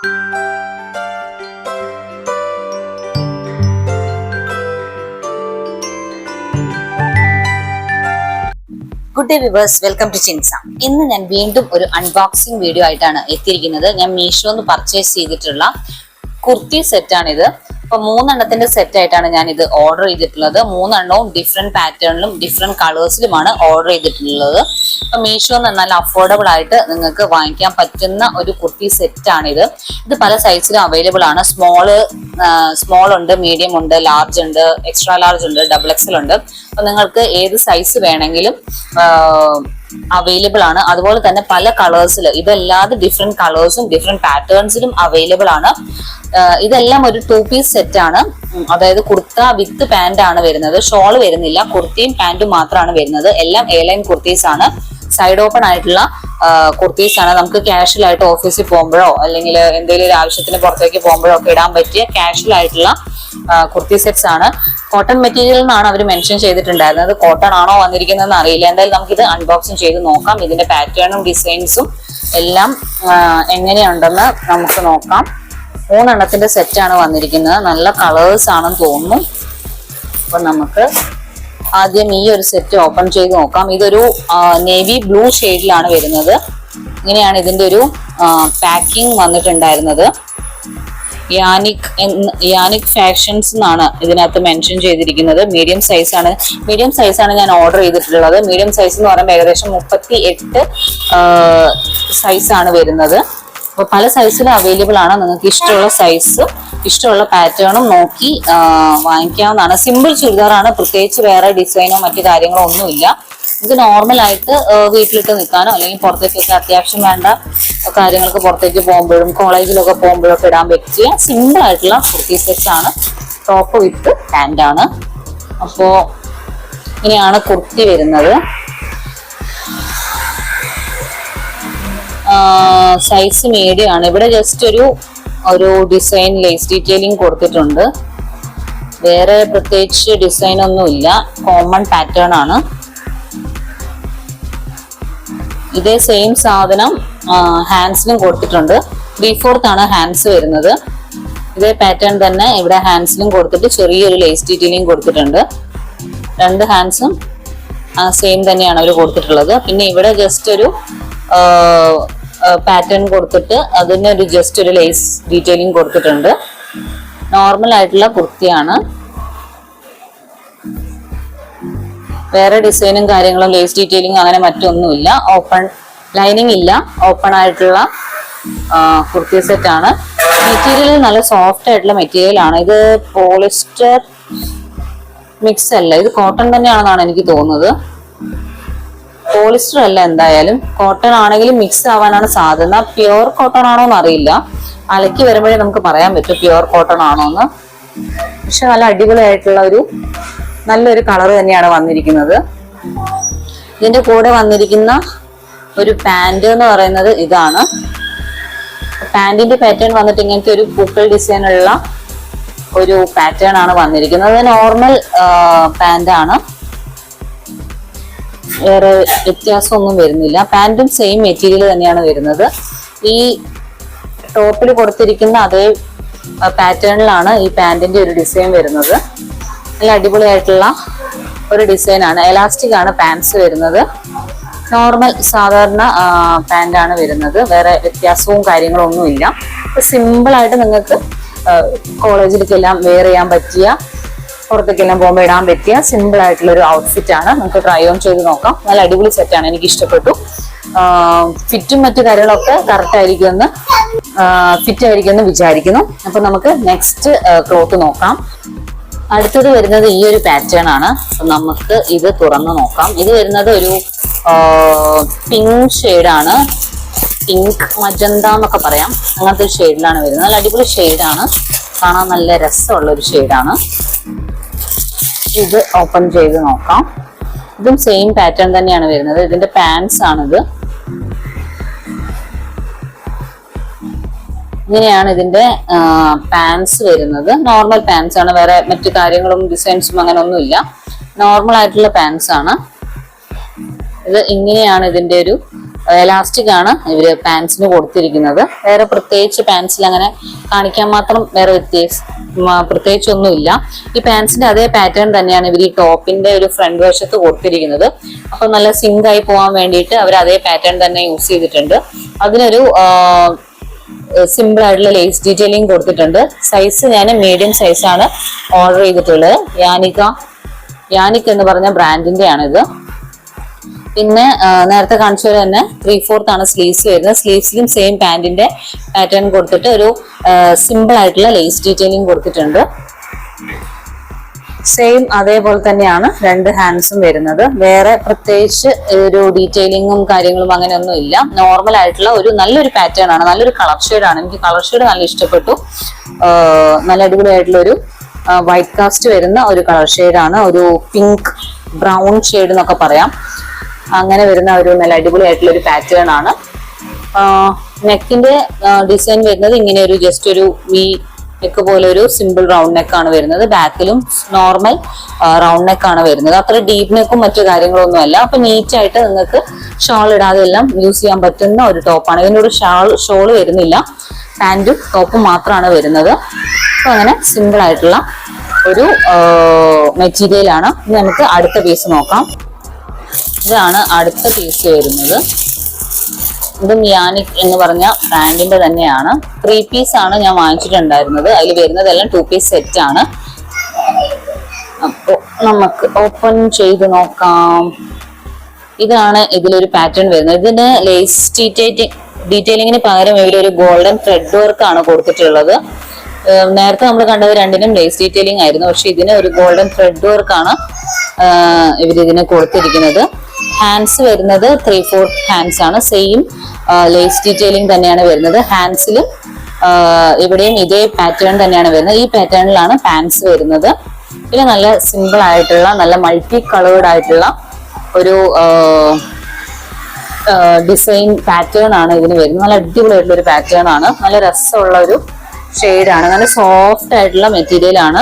Good day viewers, welcome to ചിൻസ. ഇന്ന് ഞാൻ വീണ്ടും ഒരു അൺബോക്സിംഗ് വീഡിയോ ആയിട്ടാണ് എത്തിയിരിക്കുന്നത്. ഞാൻ മീഷോന്ന് പർച്ചേസ് ചെയ്തിട്ടുള്ള കുർത്തി സെറ്റാണിത്. അപ്പൊ 3 എണ്ണത്തിന്റെ സെറ്റ് ആയിട്ടാണ് ഞാൻ ഇത് ഓർഡർ ചെയ്തിട്ടുള്ളത്. 3 എണ്ണവും ഡിഫറെന്റ് പാറ്റേണിലും ഡിഫറെന്റ് കളേഴ്സിലുമാണ് ഓർഡർ ചെയ്തിട്ടുള്ളത്. അപ്പൊ മീഷോ നല്ല അഫോർഡബിൾ ആയിട്ട് നിങ്ങൾക്ക് വാങ്ങിക്കാൻ പറ്റുന്ന ഒരു കുർത്തി സെറ്റ് ആണിത്. ഇത് പല സൈസിലും അവൈലബിൾ ആണ്. സ്മോൾ ഉണ്ട്, മീഡിയം ഉണ്ട്, ലാർജ് ഉണ്ട്, എക്സ്ട്രാ ലാർജ് ഉണ്ട്, XXL ഉണ്ട്. അപ്പൊ നിങ്ങൾക്ക് ഏത് സൈസ് വേണമെങ്കിലും അവൈലബിൾ ആണ്. അതുപോലെ തന്നെ പല കളേഴ്സിൽ, ഇതല്ലാതെ ഡിഫറെന്റ് കളേഴ്സും ഡിഫറെന്റ് പാറ്റേൺസിലും അവൈലബിൾ ആണ്. ഇതെല്ലാം ഒരു 2 പീസ് സെറ്റ് ആണ്. അതായത് കുർത്ത വിത്ത് പാന്റ് ആണ് വരുന്നത്. ഷോള് വരുന്നില്ല, കുർത്തിയും പാന്റും മാത്രമാണ് വരുന്നത്. എല്ലാം A-ലൈൻ കുർത്തീസ് ആണ്. സൈഡ് ഓപ്പൺ ആയിട്ടുള്ള കുർത്തീസ് ആണ്. നമുക്ക് കാഷ്വൽ ആയിട്ട് ഓഫീസിൽ പോകുമ്പോഴോ അല്ലെങ്കിൽ എന്തെങ്കിലും ഒരു ആവശ്യത്തിന് പുറത്തേക്ക് പോകുമ്പോഴോ ഒക്കെ ഇടാൻ പറ്റിയ കാഷ്വൽ ആയിട്ടുള്ള കുർത്തി സെറ്റ്സ് ആണ്. കോട്ടൺ മെറ്റീരിയൽ എന്നാണ് അവർ മെൻഷൻ ചെയ്തിട്ടുണ്ടായിരുന്നത്. കോട്ടൺ ആണോ വന്നിരിക്കുന്നതെന്ന് അറിയില്ല. എന്തായാലും നമുക്കിത് അൺബോക്സിങ് ചെയ്ത് നോക്കാം. ഇതിന്റെ പാറ്റേണും ഡിസൈൻസും എല്ലാം എങ്ങനെയുണ്ടെന്ന് നമുക്ക് നോക്കാം. 3 എണ്ണത്തിന്റെ സെറ്റ് ആണ് വന്നിരിക്കുന്നത്. നല്ല കളേഴ്സ് ആണെന്ന് തോന്നുന്നു. അപ്പൊ നമുക്ക് ആദ്യം ഈ ഒരു സെറ്റ് ഓപ്പൺ ചെയ്ത് നോക്കാം. ഇതൊരു നേവി ബ്ലൂ ഷെയ്ഡിലാണ് വരുന്നത്. ഇങ്ങനെയാണ് ഇതിന്റെ ഒരു പാക്കിംഗ് വന്നിട്ടുണ്ടായിരുന്നത്. യാനിക് ഫാഷൻസ് എന്നാണ് ഇതിനകത്ത് മെൻഷൻ ചെയ്തിരിക്കുന്നത്. മീഡിയം സൈസ് ആണ് ഞാൻ ഓർഡർ ചെയ്തിട്ടുള്ളത്. മീഡിയം സൈസ് എന്ന് പറയുമ്പോൾ ഏകദേശം 38 സൈസ് ആണ് വരുന്നത്. അപ്പൊ പല സൈസിലും അവൈലബിൾ ആണ്. നിങ്ങൾക്ക് ഇഷ്ടമുള്ള സൈസ്, ഇഷ്ടമുള്ള പാറ്റേണും നോക്കി വാങ്ങിക്കാവുന്നതാണ്. സിമ്പിൾ ചുരിദാറാണ്. പ്രത്യേകിച്ച് വേറെ ഡിസൈനോ മറ്റു കാര്യങ്ങളോ ഒന്നുമില്ല. ഇത് നോർമൽ ആയിട്ട് വീട്ടിലിട്ട് നിൽക്കാനോ അല്ലെങ്കിൽ പുറത്തേക്കൊക്കെ അത്യാവശ്യം വേണ്ട കാര്യങ്ങൾക്ക് പുറത്തേക്ക് പോകുമ്പോഴും കോളേജിലൊക്കെ പോകുമ്പോഴൊക്കെ ഇടാൻ പറ്റിയ സിമ്പിൾ ആയിട്ടുള്ള കുർത്തി സെറ്റ്സ് ആണ്. ടോപ്പ് വിത്ത് പാന്റ് ആണ്. അപ്പോ ഇങ്ങനെയാണ് കുർത്തി വരുന്നത്. സൈസ് മീഡിയം ആണ്. ഇവിടെ ജസ്റ്റ് ഒരു ഡിസൈൻ ലേസ് ഡീറ്റെയിലിംഗ് കൊടുത്തിട്ടുണ്ട്. വേറെ പ്രത്യേകിച്ച് ഡിസൈൻ ഒന്നും ഇല്ല. കോമൺ പാറ്റേൺ ആണ്. ഇതേ സെയിം സാധനം ഹാൻഡ്സിലും കൊടുത്തിട്ടുണ്ട്. 3/4 ആണ് ഹാൻഡ്സ് വരുന്നത്. ഇതേ പാറ്റേൺ തന്നെ ഇവിടെ ഹാൻഡ്സിലും കൊടുത്തിട്ട് ചെറിയൊരു ലേസ് ഡീറ്റെയിലിംഗ് കൊടുത്തിട്ടുണ്ട്. 2 ഹാൻഡ്സും സെയിം തന്നെയാണ് അവർ കൊടുത്തിട്ടുള്ളത്. പിന്നെ ഇവിടെ ജസ്റ്റ് ഒരു പാറ്റേൺ കൊടുത്തിട്ട് അതിന് ജസ്റ്റ് ഒരു ലേസ് ഡീറ്റെയിലിംഗ് കൊടുത്തിട്ടുണ്ട്. നോർമൽ ആയിട്ടുള്ള കുർത്തിയാണ്. വേറെ ഡിസൈനും കാര്യങ്ങളും ലേസ് ഡീറ്റെയിലിംഗ് അങ്ങനെ മറ്റൊന്നുമില്ല. ഓപ്പൺ ലൈനിങ് ഇല്ല. ഓപ്പൺ ആയിട്ടുള്ള കുർത്തി സെറ്റ് ആണ്. മെറ്റീരിയൽ നല്ല സോഫ്റ്റ് ആയിട്ടുള്ള മെറ്റീരിയൽ ആണ്. ഇത് പോളിസ്റ്റർ മിക്സ് അല്ല, ഇത് കോട്ടൺ തന്നെയാണെന്നാണ് എനിക്ക് തോന്നുന്നത്. പോളിസ്റ്റർ അല്ല, എന്തായാലും കോട്ടൺ ആണെങ്കിലും മിക്സ് ആവാനാണ് സാധ്യത. പ്യുവർ കോട്ടൺ ആണോ എന്ന് അറിയില്ല. അലക്കി വരുമ്പോഴേ നമുക്ക് പറയാൻ പറ്റും പ്യുവർ കോട്ടൺ ആണോ എന്ന്. പക്ഷെ നല്ല അടിപൊളിയായിട്ടുള്ള നല്ലൊരു കളർ തന്നെയാണ് വന്നിരിക്കുന്നത്. ഇതിന്റെ കൂടെ വന്നിരിക്കുന്ന ഒരു പാന്റ് എന്ന് പറയുന്നത് ഇതാണ്. പാന്റിന്റെ പാറ്റേൺ വന്നിട്ട് ഇങ്ങനത്തെ ഒരു പൂക്കൾ ഡിസൈൻ ഉള്ള ഒരു പാറ്റേൺ ആണ് വന്നിരിക്കുന്നത്. നോർമൽ പാന്റ് ആണ്. വേറെ വ്യത്യാസമൊന്നും വരുന്നില്ല. പാന്റും സെയിം മെറ്റീരിയൽ തന്നെയാണ് വരുന്നത്. ഈ ടോപ്പിൽ കൊടുത്തിരിക്കുന്ന അതേ പാറ്റേണിലാണ് ഈ പാന്റിന്റെ ഒരു ഡിസൈൻ വരുന്നത്. നല്ല അടിപൊളിയായിട്ടുള്ള ഒരു ഡിസൈൻ ആണ്. എലാസ്റ്റിക് ആണ് പാൻസ് വരുന്നത്. നോർമൽ സാധാരണ പാന്റ് ആണ് വരുന്നത്. വേറെ വ്യത്യാസവും കാര്യങ്ങളും ഒന്നുമില്ല. സിമ്പിൾ ആയിട്ട് നിങ്ങൾക്ക് കോളേജിലേക്കെല്ലാം വെയർ ചെയ്യാൻ പറ്റിയ, പുറത്തേക്കെല്ലാം പോകുമ്പോൾ ഇടാൻ പറ്റിയ സിമ്പിൾ ആയിട്ടുള്ള ഒരു ഔട്ട്ഫിറ്റ് ആണ്. നമുക്ക് ട്രൈ ഓൺ ചെയ്ത് നോക്കാം. നല്ല അടിപൊളി സെറ്റാണ്. എനിക്ക് ഇഷ്ടപ്പെട്ടു. ഫിറ്റും മറ്റു കാര്യങ്ങളൊക്കെ കറക്റ്റ് ആയിരിക്കുമെന്ന് ഫിറ്റ് ആയിരിക്കുമെന്ന് വിചാരിക്കുന്നു. അപ്പൊ നമുക്ക് നെക്സ്റ്റ് ക്ലോത്ത് നോക്കാം. അടുത്തത് വരുന്നത് ഈ ഒരു പാറ്റേൺ ആണ്. നമുക്ക് ഇത് തുറന്ന് നോക്കാം. ഇത് വരുന്നത് ഒരു പിങ്ക് ഷെയ്ഡാണ്. പിങ്ക് മജന്ത എന്നൊക്കെ പറയാം. അങ്ങനത്തെ ഒരു ഷെയ്ഡിലാണ് വരുന്നത്. നല്ല അടിപൊളി ഷെയ്ഡാണ്. കാണാൻ നല്ല രസമുള്ള ഒരു ഷെയ്ഡാണ്. ഇത് ഓപ്പൺ ചെയ്ത് നോക്കാം. ഇതും സെയിം പാറ്റേൺ തന്നെയാണ് വരുന്നത്. ഇതിന്റെ പാൻസ് ആണിത്. ഇങ്ങനെയാണ് ഇതിന്റെ പാൻസ് വരുന്നത്. നോർമൽ പാൻസ് ആണ്. വേറെ മറ്റു കാര്യങ്ങളും ഡിസൈൻസും അങ്ങനെ ഒന്നുമില്ല. നോർമൽ ആയിട്ടുള്ള പാൻസ് ആണ് ഇത്. ഇങ്ങനെയാണ് ഇതിന്റെ ഒരു എലാസ്റ്റിക് ആണ് ഇവര് പാൻസിന് കൊടുത്തിരിക്കുന്നത്. വേറെ പ്രത്യേകിച്ച് പാൻസിൽ അങ്ങനെ കാണിക്കാൻ മാത്രം വേറെ പ്രത്യേകിച്ചൊന്നുമില്ല. ഈ പാൻസിന്റെ അതേ പാറ്റേൺ തന്നെയാണ് ഇവർ ഈ ടോപ്പിന്റെ ഒരു ഫ്രണ്ട് വശത്ത് കൊടുത്തിരിക്കുന്നത്. അപ്പൊ നല്ല സിങ്ക് ആയി പോകാൻ വേണ്ടിയിട്ട് അവർ അതേ പാറ്റേൺ തന്നെ യൂസ് ചെയ്തിട്ടുണ്ട്. അതിനൊരു സിമ്പിൾ ആയിട്ടുള്ള ലേസ് ഡീറ്റെയിലിംഗ് കൊടുത്തിട്ടുണ്ട്. സൈസ് ഞാൻ മീഡിയം സൈസാണ് ഓർഡർ ചെയ്തിട്ടുള്ളത്. യാനിക് എന്ന് പറഞ്ഞ ബ്രാൻഡിന്റെ ആണിത്. പിന്നെ നേരത്തെ കാണിച്ച പോലെ തന്നെ 3/4 ആണ് സ്ലീവ്സ് വരുന്നത്. സ്ലീവ്സിലും സെയിം പാന്റിന്റെ പാറ്റേൺ കൊടുത്തിട്ട് ഒരു സിമ്പിൾ ആയിട്ടുള്ള ലേസ് ഡീറ്റെയിലിംഗ് കൊടുത്തിട്ടുണ്ട്. സെയിം അതേപോലെ തന്നെയാണ് രണ്ട് ഹാൻഡ്സും വരുന്നത്. വേറെ പ്രത്യേകിച്ച് ഒരു ഡീറ്റെയിലിങ്ങും കാര്യങ്ങളും അങ്ങനെയൊന്നും ഇല്ല. നോർമൽ ആയിട്ടുള്ള ഒരു നല്ലൊരു പാറ്റേൺ ആണ്, നല്ലൊരു കളർ ഷെയ്ഡാണ്. എനിക്ക് കളർ ഷെയ്ഡ് നല്ല ഇഷ്ടപ്പെട്ടു. നല്ല അടിപൊളിയായിട്ടുള്ള ഒരു വൈറ്റ് കാസ്റ്റ് വരുന്ന ഒരു കളർ ഷെയ്ഡാണ്. ഒരു പിങ്ക് ബ്രൗൺ ഷെയ്ഡ് എന്നൊക്കെ പറയാം. അങ്ങനെ വരുന്ന ഒരു നല്ല അടിപൊളിയായിട്ടുള്ള ഒരു പാറ്റേൺ ആണ്. നെക്കിന്റെ ഡിസൈൻ വരുന്നത് ഇങ്ങനെ ഒരു ജസ്റ്റ് ഒരു വി നെക്ക് പോലെ ഒരു സിമ്പിൾ റൗണ്ട് നെക്ക് ആണ് വരുന്നത്. ബാക്കിലും നോർമൽ റൗണ്ട് നെക്ക് ആണ് വരുന്നത്. അത്ര ഡീപ്പ് നെക്കും മറ്റു കാര്യങ്ങളൊന്നും അല്ല. അപ്പൊ നീറ്റ് ആയിട്ട് നിങ്ങൾക്ക് ഷാൾ ഇടാതെ എല്ലാം യൂസ് ചെയ്യാൻ പറ്റുന്ന ഒരു ടോപ്പാണ്. ഇതിനൊരു ഷോള് വരുന്നില്ല, പാന്റും ടോപ്പും മാത്രമാണ് വരുന്നത്. അപ്പൊ അങ്ങനെ സിമ്പിൾ ആയിട്ടുള്ള ഒരു മെറ്റീരിയൽ ആണ്. ഇനി നമുക്ക് അടുത്ത പീസ് നോക്കാം. ഇതാണ് അടുത്ത പീസ് വരുന്നത്. ഇതും യാനിക് എന്ന് പറഞ്ഞ ബ്രാൻഡിന്റെ തന്നെയാണ്. 3 പീസ് ആണ് ഞാൻ വാങ്ങിച്ചിട്ടുണ്ടായിരുന്നത്. അതിൽ വരുന്നതെല്ലാം 2 പീസ് സെറ്റ് ആണ്. അപ്പോ നമുക്ക് ഓപ്പൺ ചെയ്ത് നോക്കാം. ഇതാണ് ഇതിലൊരു പാറ്റേൺ വരുന്നത്. ഇതിന് ലേസ് ഡീറ്റെയിലിങ്ങിന് പകരം ഇവിടെ ഒരു ഗോൾഡൻ ത്രെഡ് വർക്ക് ആണ് കൊടുത്തിട്ടുള്ളത്. നേരത്തെ നമ്മൾ കണ്ടത് രണ്ടിനും ലേസ് ഡീറ്റെയിലിംഗ് ആയിരുന്നു. പക്ഷെ ഇതിന് ഒരു ഗോൾഡൻ ത്രെഡ് വർക്ക് ആണ് ഇവരിതിന് കൊടുത്തിരിക്കുന്നത്. ഹാൻഡ്സ് വരുന്നത് 3/4 ഹാൻഡ്സ് ആണ്. സെയിം ലേസ് ഡീറ്റെയിലിംഗ് തന്നെയാണ് വരുന്നത്. ഹാൻഡ്സിലും ഇവിടെയും ഇതേ പാറ്റേൺ തന്നെയാണ് വരുന്നത്. ഈ പാറ്റേണിലാണ് പാൻസ് വരുന്നത്. പിന്നെ നല്ല സിമ്പിൾ ആയിട്ടുള്ള നല്ല മൾട്ടി കളേർഡ് ആയിട്ടുള്ള ഒരു ഡിസൈൻ പാറ്റേൺ ആണ് ഇതിന് വരുന്നത്. നല്ല അടിപൊളിയായിട്ടുള്ള ഒരു പാറ്റേൺ ആണ്. നല്ല രസമുള്ള ഒരു ഷെയ്ഡാണ്. നല്ല സോഫ്റ്റ് ആയിട്ടുള്ള മെറ്റീരിയൽ ആണ്.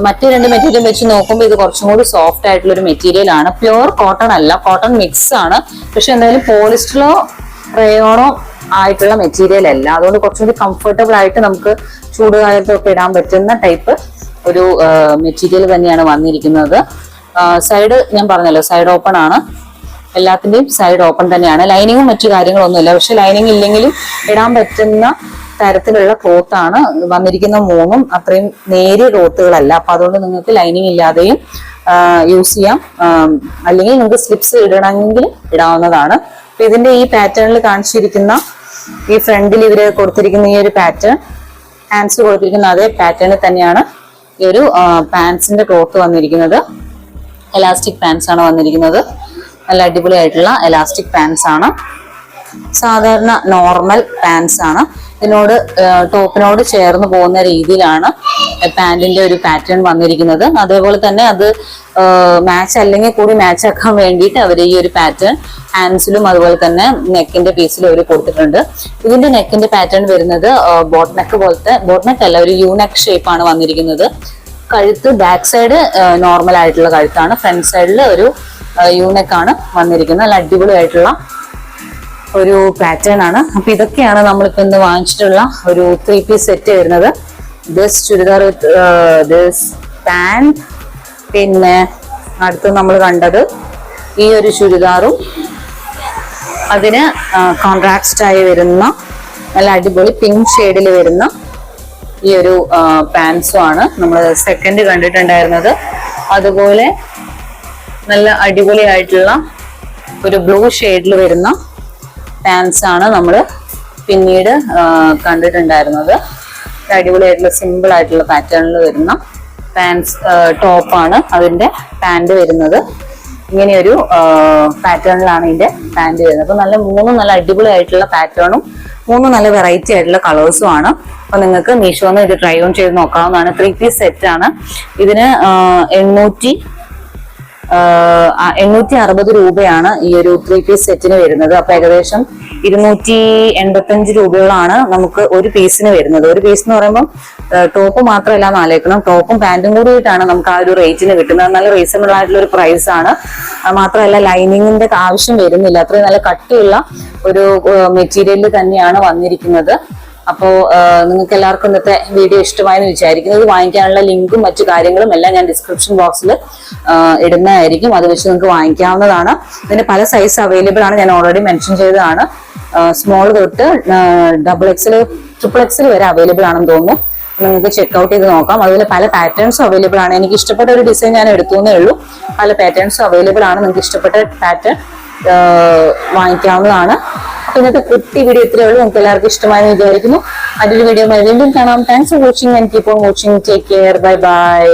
മറ്റു രണ്ട് മെറ്റീരിയൽ വെച്ച് നോക്കുമ്പോൾ ഇത് കുറച്ചും കൂടി സോഫ്റ്റ് ആയിട്ടുള്ള ഒരു മെറ്റീരിയൽ ആണ്. പ്യുവർ കോട്ടൺ അല്ല, കോട്ടൺ മിക്സ് ആണ്. പക്ഷെ എന്തായാലും പോളിസ്റ്ററോ റയോണോ ആയിട്ടുള്ള മെറ്റീരിയൽ അല്ല. അതുകൊണ്ട് കുറച്ചും കൂടി കംഫർട്ടബിൾ ആയിട്ട് നമുക്ക് ചൂടുകാലത്തൊക്കെ ഇടാൻ പറ്റുന്ന ടൈപ്പ് ഒരു മെറ്റീരിയൽ തന്നെയാണ് വന്നിരിക്കുന്നത്. സൈഡ് ഞാൻ പറഞ്ഞല്ലോ, സൈഡ് ഓപ്പൺ ആണ്. എല്ലാത്തിന്റെയും സൈഡ് ഓപ്പൺ തന്നെയാണ്. ലൈനിങ്ങും മറ്റു കാര്യങ്ങളൊന്നുമില്ല. പക്ഷെ ലൈനിങ് ഇല്ലെങ്കിലും ഇടാൻ പറ്റുന്ന തരത്തിലുള്ള ക്ലോത്ത് ആണ് വന്നിരിക്കുന്ന. മൂന്നും അത്രയും നേരിയ ക്ലോത്തുകളല്ല. അപ്പൊ അതുകൊണ്ട് നിങ്ങൾക്ക് ലൈനിങ് ഇല്ലാതെയും യൂസ് ചെയ്യാം. അല്ലെങ്കിൽ നിങ്ങൾക്ക് സ്ലിപ്സ് ഇടണമെങ്കിൽ ഇടാവുന്നതാണ്. അപ്പൊ ഇതിന്റെ ഈ പാറ്റേണിൽ കാണിച്ചിരിക്കുന്ന ഈ ഫ്രണ്ടിൽ ഇവര് കൊടുത്തിരിക്കുന്ന ഈ ഒരു പാറ്റേൺ, ഹാൻഡ്സ് കൊടുത്തിരിക്കുന്ന അതേ പാറ്റേണിൽ തന്നെയാണ് ഈ ഒരു പാൻസിന്റെ ക്ലോത്ത് വന്നിരിക്കുന്നത്. എലാസ്റ്റിക് പാൻസ് ആണ് വന്നിരിക്കുന്നത്. നല്ല അടിപൊളിയായിട്ടുള്ള എലാസ്റ്റിക് പാൻസ് ആണ്. സാധാരണ നോർമൽ പാൻസ് ആണ്. ഇതിനോട് ടോപ്പിനോട് ചേർന്ന് പോകുന്ന രീതിയിലാണ് പാന്റിന്റെ ഒരു പാറ്റേൺ വന്നിരിക്കുന്നത്. അതേപോലെ തന്നെ അത് മാച്ച് അല്ലെങ്കിൽ കൂടി മാച്ച് ആക്കാൻ വേണ്ടിയിട്ട് അവർ ഈ ഒരു പാറ്റേൺ ഹാൻഡ്സിലും അതുപോലെ തന്നെ നെക്കിന്റെ പീസിലും അവർ കൊടുത്തിട്ടുണ്ട്. ഇതിന്റെ നെക്കിന്റെ പാറ്റേൺ വരുന്നത് ബോട്ട് നെക്ക് പോലത്തെ, ബോട്ട് നെക്ക് അല്ല, ഒരു യു നെക്ക് ഷേപ്പ് ആണ് വന്നിരിക്കുന്നത്. കഴുത്ത് ബാക്ക് സൈഡ് നോർമൽ ആയിട്ടുള്ള കഴുത്താണ്. ഫ്രണ്ട് സൈഡിൽ ഒരു യു നെക്ക് ആണ് വന്നിരിക്കുന്നത്. നല്ല അടിപൊളിയായിട്ടുള്ള ഒരു പാറ്റേൺ ആണ്. അപ്പൊ ഇതൊക്കെയാണ് നമ്മളിപ്പോ ഇന്ന് വാങ്ങിച്ചിട്ടുള്ള ഒരു 3 പീസ് സെറ്റ് വരുന്നത്. This churidar with this pant, പിന്നെ അടുത്ത് നമ്മൾ കണ്ടത് ഈ ഒരു ചുരിദാറും അതിന് കോൺട്രാസ്റ്റ് ആയി വരുന്ന നല്ല അടിപൊളി പിങ്ക് ഷെയ്ഡിൽ വരുന്ന ഈ ഒരു പാൻസും ആണ് നമ്മൾ സെക്കൻഡ് കണ്ടിട്ടുണ്ടായിരുന്നത്. അതുപോലെ നല്ല അടിപൊളിയായിട്ടുള്ള ഒരു ബ്ലൂ ഷെയ്ഡിൽ വരുന്ന പാൻസ് ആണ് നമ്മൾ പിന്നീട് കണ്ടിട്ടുണ്ടായിരുന്നത്. അടിപൊളിയായിട്ടുള്ള സിമ്പിൾ ആയിട്ടുള്ള പാറ്റേണിൽ വരുന്ന പാൻസ് ടോപ്പാണ് അതിന്റെ പാന്റ് വരുന്നത്. ഇങ്ങനെയൊരു പാറ്റേണിലാണ് ഇതിന്റെ പാന്റ് വരുന്നത്. അപ്പൊ മൂന്നും നല്ല അടിപൊളിയായിട്ടുള്ള പാറ്റേണും 3 നല്ല വെറൈറ്റി ആയിട്ടുള്ള കളേഴ്സും ആണ്. അപ്പൊ നിങ്ങൾക്ക് മീഷോന്ന് ഇത് ട്രൈ ഓൺ ചെയ്ത് നോക്കാവുന്നതാണ്. 3 പീസ് സെറ്റ് ആണ്. ഇതിന് 860 രൂപയാണ് ഈ ഒരു 3 പീസ് സെറ്റിന് വരുന്നത്. അപ്പൊ ഏകദേശം 285 രൂപയോളാണ് നമുക്ക് ഒരു പീസിന് വരുന്നത്. ഒരു പീസ് എന്ന് പറയുമ്പോൾ ടോപ്പ് മാത്രമല്ല നാലേക്കണം, ടോപ്പും പാന്റും കൂടിയിട്ടാണ് നമുക്ക് ആ ഒരു റേറ്റിന് കിട്ടുന്നത്. നല്ല റീസണബിൾ ആയിട്ടുള്ള ഒരു പ്രൈസ് ആണ്. മാത്രമല്ല ലൈനിങ്ങിന്റെ ആവശ്യം വരുന്നില്ല, അത്രയും നല്ല കട്ടിയുള്ള ഒരു മെറ്റീരിയൽ തന്നെയാണ് വന്നിരിക്കുന്നത്. അപ്പോ നിങ്ങൾക്ക് എല്ലാവർക്കും ഇന്നത്തെ വീഡിയോ ഇഷ്ടമായെന്ന് വിചാരിക്കുന്നു. ഇത് വാങ്ങിക്കാനുള്ള ലിങ്കും മറ്റു കാര്യങ്ങളും എല്ലാം ഞാൻ ഡിസ്ക്രിപ്ഷൻ ബോക്സിൽ ഇടുന്നതായിരിക്കും. അത് വെച്ച് നിങ്ങൾക്ക് വാങ്ങിക്കാവുന്നതാണ്. ഇതിന്റെ പല സൈസ് അവൈലബിൾ ആണ്, ഞാൻ ഓൾറെഡി മെൻഷൻ ചെയ്തതാണ്. സ്മോൾ തൊട്ട് XXL, XXL വരെ അവൈലബിൾ ആണെന്ന് തോന്നുന്നു. നിങ്ങൾക്ക് ചെക്ക്ഔട്ട് ചെയ്ത് നോക്കാം. അതുപോലെ പല പാറ്റേൺസും അവൈലബിൾ ആണ്. എനിക്ക് ഇഷ്ടപ്പെട്ട ഒരു ഡിസൈൻ ഞാൻ എടുത്തുവെന്നേ ഉള്ളൂ. പല പാറ്റേൺസും അവൈലബിൾ ആണ്. നിങ്ങൾക്ക് ഇഷ്ടപ്പെട്ട പാറ്റേൺ വാങ്ങിക്കാവുന്നതാണ്. ഇന്നത്തെ കുട്ടി വീഡിയോ ഇത്രയേ ഉള്ളൂ. നമുക്ക് എല്ലാവർക്കും ഇഷ്ടമായെന്ന് വിചാരിക്കുന്നു. മറ്റൊരു വീഡിയോ വീണ്ടും കാണാം. Thanks for watching and keep on watching. Take care. Bye bye.